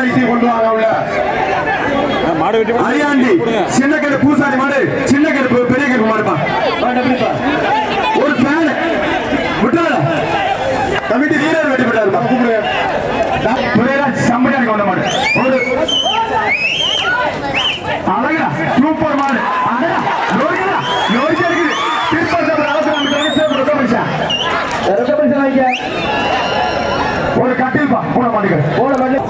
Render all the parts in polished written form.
வைத்து கொண்டு வாங்க உள்ள அரியாண்டி சின்ன கருப்பு பூசாரி மாடு சின்ன கருப்பு பெரிய கருப்பு மாடுப்பா ஒரு ஃபேன் விட்டால கமிட்டி வீரர் வெட்டி விட்டாரு சம்படியாருக்கு வந்த மாடு ஒரு அழகா சூப்பர் மாடு அழகா நோய்க்கு இருக்குது ஒரு கட்டில்பா போட மாட்டேங்க போட மாட்டேங்க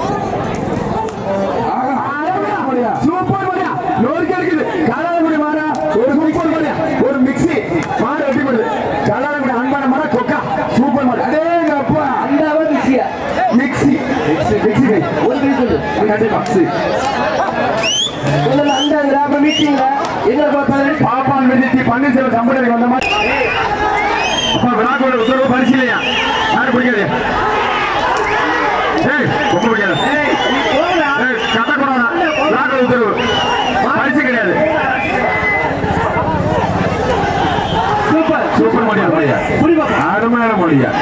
சூப்பர் மாடியா நோய்க்கு இருக்குது காலாங்குடி மாடா ஒரு சூப்பர் மாடியா ஒரு மிக்ஸி மாடு வெட்டி போடுது காலாங்குடி அன்பான மாடா கொக்கா சூப்பர் மாடு அதே அப்பா அந்த மிக்ஸியா மிக்ஸி மிக்ஸி ஒரு கண்டிப்பா அந்த மீட்டிங்ல என்ன பாப்பான் விதித்து பன்னீர்செல்வம் சம்பளம் வந்த மாதிரி விழாக்கோட உத்தரவு பரிசீலையா யாரு பிடிக்காது ரொம்ப பிடிக்காது கட்டக்கூடாதா விழாக்கோட உத்தரவு பரிசு கிடையாது சூப்பர் சூப்பர் மொழியா அருமையான மொழியா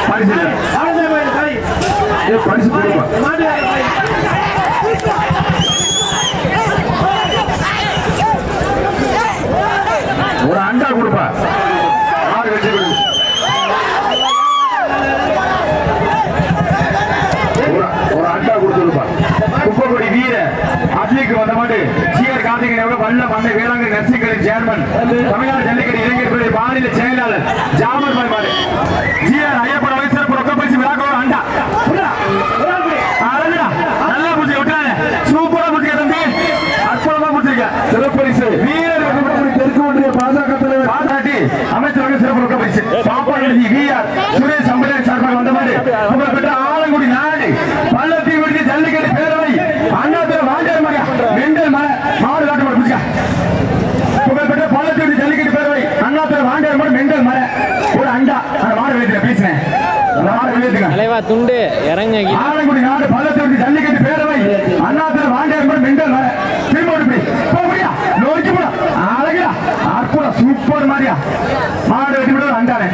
பரிசு பரிசு கொடுப்பா ஒரு அண்டா கொடுப்பா ஆறு வச்சு ஒரு அண்டா கொடுத்துருப்பா குப்பைக்கொடி வீர அட்லிக்கு வந்த மாட்டு சீர் கார்த்திகேயன் வல்ல பண்ணை வேளாங்கண்ணி நர்சிங்களின் சேர்மன் தமிழ்நாடு ஜல்லிக்கட்டு இளைஞர்களுடைய மாநில செயலாளர் ஜாமர் மாடு ஜிஆர் ஐயப்பட வயசு ரொக்கப்பரிசு விழாக்க ஒரு அண்டா நல்லா பூஜை விட்டாங்க சூப்பரா பூஜை தம்பி அற்புதமா பூஜைங்க சிறப்பரிசு வீரர் தெற்கு ஒன்றிய பாஜக தலைவர் பாராட்டி அமைச்சர்கள் சிறப்பு ரொக்கப்பரிசு பாப்பாடி விஆர் சுரேஷ் அம்பேத்கர் சார்பாக வந்த மாதிரி புகழ்பெற்ற ஆலங்குடி நாடு பள்ளத்தீவு ஜல்லிக்கட்டு பேரவை அண்ணாதுரை வாண்டியார் மகா மெண்டல் மலை மாடு காட்டு மாடு புடிச்சா புகழ்பெற்ற பள்ளத்தீவு ஜல்லிக்கட்டு பேரவை அண்ணாதுரை வாண்டியார் மாடு மெண்டல் மலை ஒரு அண்டா அந்த மாடு வெளியில பேசுறேன் துண்டு இறங்க ஆலங்குடி நாடு பள்ளத்தீவு ஜல்லிக்கட்டு பேரவை அண்ணாதுரை வாண்டியார் மாடு மெண்டல் மலை திரும்ப போறியா நோக்கி போட அழகா அற்புதம் சூப்பர் மாதிரியா மாடு வெட்டி விட அண்டானே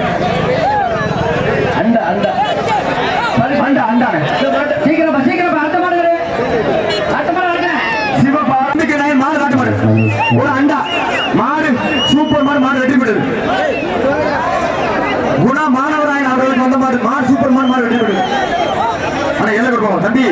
அண்டா அண்டா அண்டா அண்டானே சீக்கிரமா சீக்கிரமா அடுத்த மாடு சிவப்பா மாடு காட்டு மாடு ஒரு அண்டா மாடு சூப்பர் மாடு மாடு வெட்டி விடுது குணா மாணவராயன் அவர்களுக்கு வந்த மாடு மாடு சூப்பர் மாடு மாடு வெட்டி விடுது ஆனா எல்லாம் கொடுப்போம் தம்பி